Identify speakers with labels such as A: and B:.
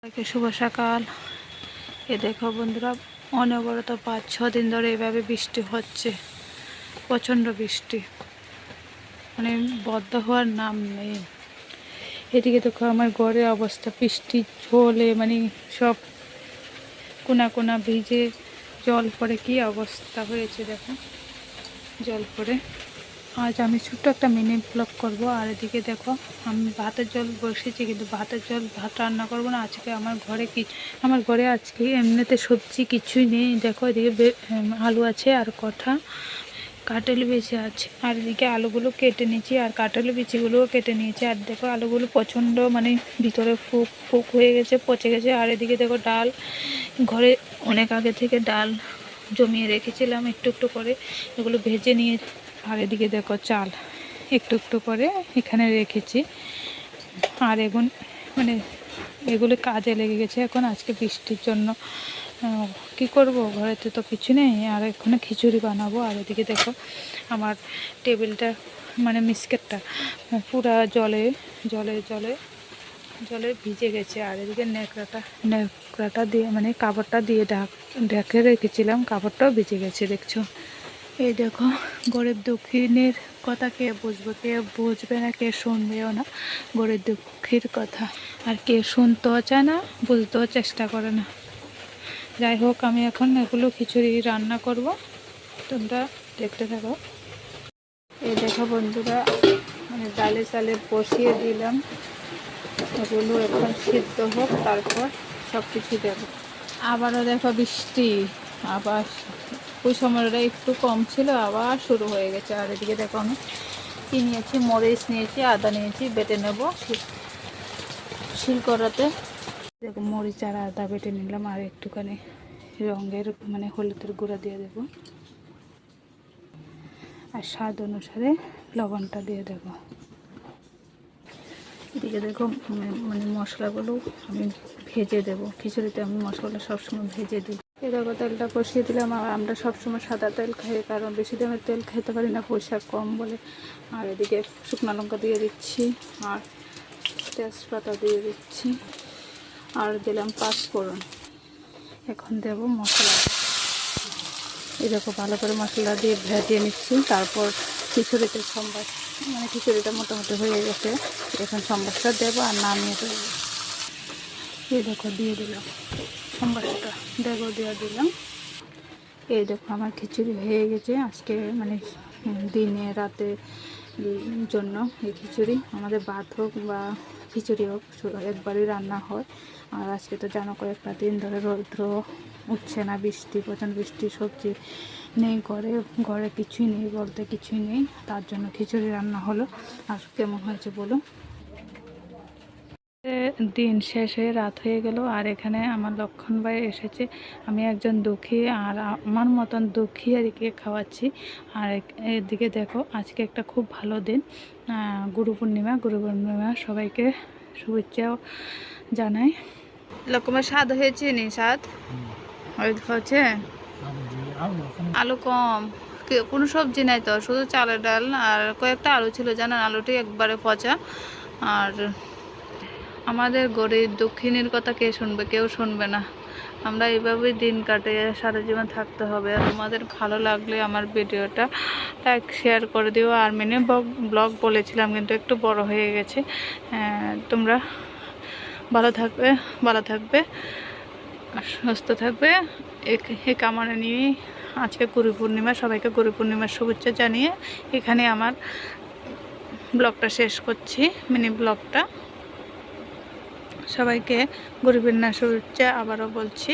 A: শুভ সকাল। এ দেখো বন্ধুরা, অনবরত 5-6 দিন ধরে এভাবে বৃষ্টি হচ্ছে, প্রচণ্ড বৃষ্টি, মানে বদ্ধ হওয়ার নাম নেই। এদিকে দেখো আমার ঘরের অবস্থা, বৃষ্টি ঝোলে মানে সব কোনা কোনা ভিজে জল পড়ে কি অবস্থা হয়েছে দেখো, জল পড়ে। আজ আমি ছোট্ট একটা মিনি ব্লগ করবো। আর এদিকে দেখো আমি ভাতের জল বসেছি, কিন্তু ভাত রান্না করবো না আজকে। আমার ঘরে আজকে এমনিতে সবজি কিছুই নেই। দেখো এদিকে আলু আছে আর কাঁঠাল বিচি আছে, আর এদিকে আলুগুলো কেটে নিয়েছি আর কাঁঠাল বিচিগুলোও কেটে নিয়েছি। আর দেখো আলুগুলো প্রচণ্ড মানে ভিতরে ফুক হয়ে গেছে, পচে গেছে। আর এদিকে দেখো ডাল, ঘরে অনেক আগে থেকে ডাল জমিয়ে রেখেছিলাম একটু একটু করে, এগুলো ভেজে নিয়ে। আর এদিকে দেখো চাল একটু একটু করে এখানে রেখেছি। আর এখন মানে এগুলো কাজে লেগে গেছে এখন, আজকে বৃষ্টির জন্য কি করব, ঘরেতে তো কিছু নেই। আর এখানে খিচুড়ি বানাবো। আর এদিকে দেখো আমার টেবিলটা মানে মিস্কেটটা পুরা জলে জলে জলে জলে ভিজে গেছে। আর এদিকে ন্যাকড়াটা দিয়ে মানে কাপড়টা দিয়ে ঢেকে রেখেছিলাম, কাপড়টাও ভিজে গেছে দেখছো। এই দেখো গরিব দুঃখীনের কথা কে বুঝবে, কে বুঝবে না, কে শুনবেও না গরিব দুঃখীর কথা। আর কে শুনতেও চায় না, বুঝতেও চেষ্টা করে না। যাই হোক, আমি এখন এগুলো খিচুড়ি রান্না করব, তোমরা দেখতে থাকো। এই দেখো বন্ধুরা, মানে ডালে চালে বসিয়ে দিলাম, এগুলো এখন সিদ্ধ হোক, তারপর সব কিছু দেবো। আবারও দেখো বৃষ্টি, আবার ওই সময়টা একটু কম ছিল, আবার শুরু হয়ে গেছে। আর এদিকে দেখো আমি কি নিয়েছি, মরিচ নিয়েছি, আদা নিয়েছি, বেটে নেব শিলকড়াতে। দেখো মরিচ আর আদা বেটে নিলাম, আর একটুখানি রঙের মানে হলুদের গুঁড়া দিয়ে দেব, আর স্বাদ অনুসারে লবণটা দিয়ে দেব। এদিকে দেখো মানে মশলাগুলো আমি ভেজে দেব, খিচুড়িতে আমি মশলা সবসময় ভেজে দিই। এই দেখো তেলটা কষিয়ে দিলাম। আর আমরা সবসময় সাদা তেল খাই, কারণ বেশি দামের তেল খেতে পারি না, পয়সা কম বলে। আর এদিকে শুকনো লঙ্কা দিয়ে দিচ্ছি, আর তেজপাতা দিয়ে দিচ্ছি, আর দিলাম পাঁচফোড়ন। এখন দেব মশলা। এই দেখো ভালো করে মশলা দিয়ে ভেজে নিচ্ছি। তারপর খিচুড়িতে সম্বাস, মানে খিচুড়িটা মোটামুটি হয়ে গেছে, এখন সম্বাসটা দেবো আর নামিয়ে দেবো। এই দেখো দিয়ে দিলাম সম্বাসটা, দেখো দিয়ে দিলাম। এই দেখো আমার খিচুড়ি হয়ে গেছে আজকে, মানে দিনে রাতে জন্য এই খিচুড়ি। আমাদের ভাত হোক বা খিচুড়ি হোক একবারই রান্না হয়। আর আজকে তো জানো কয়েকটা দিন ধরে রৌদ্র উঠছে না, বৃষ্টি, প্রচণ্ড বৃষ্টি, সবজি নেই ঘরে কিছুই নেই বলতে কিছুই নেই, তার জন্য খিচুড়ি রান্না হলো। আর কেমন হয়েছে বলো। দিন শেষ হয়ে রাত হয়ে গেল, আর এখানে আমার লক্ষণ ভাই এসেছে। আমি একজন দুঃখী, আর আমার মতন দুঃখী আর কি খাওয়াচ্ছি। আর এদিকে দেখো আজকে একটা খুব ভালো দিন, গুরু পূর্ণিমা সবাইকে শুভেচ্ছা জানাই। লক্ষ্মণের স্বাদ হয়েছে নি, স্বাদ হচ্ছে, আলু কম, কোনো সবজি নাই তো, শুধু চালের ডাল আর কয়েকটা আলু ছিল জানেন, আলুটি একবারে পচা। আর আমাদের গরিব দক্ষিণের কথা কে শুনবে, কেউ শুনবে না। আমরা এইভাবেই দিন কাটিয়ে সারা জীবন থাকতে হবে। আর তোমাদের ভালো লাগলে আমার ভিডিওটা লাইক শেয়ার করে দিও। আর মিনি ব্লগ বলেছিলাম, কিন্তু একটু বড় হয়ে গেছে। তোমরা ভালো থাকবে আর সুস্থ থাকবে, এই কামনা নিয়ে আজকে গুরু পূর্ণিমা, সবাইকে গুরু পূর্ণিমার শুভেচ্ছা জানিয়ে এখানে আমার ব্লগটা শেষ করছি, মিনি ব্লগটা। সবাইকে গুরু পূর্ণিমার শুভেচ্ছা আবারও বলছি।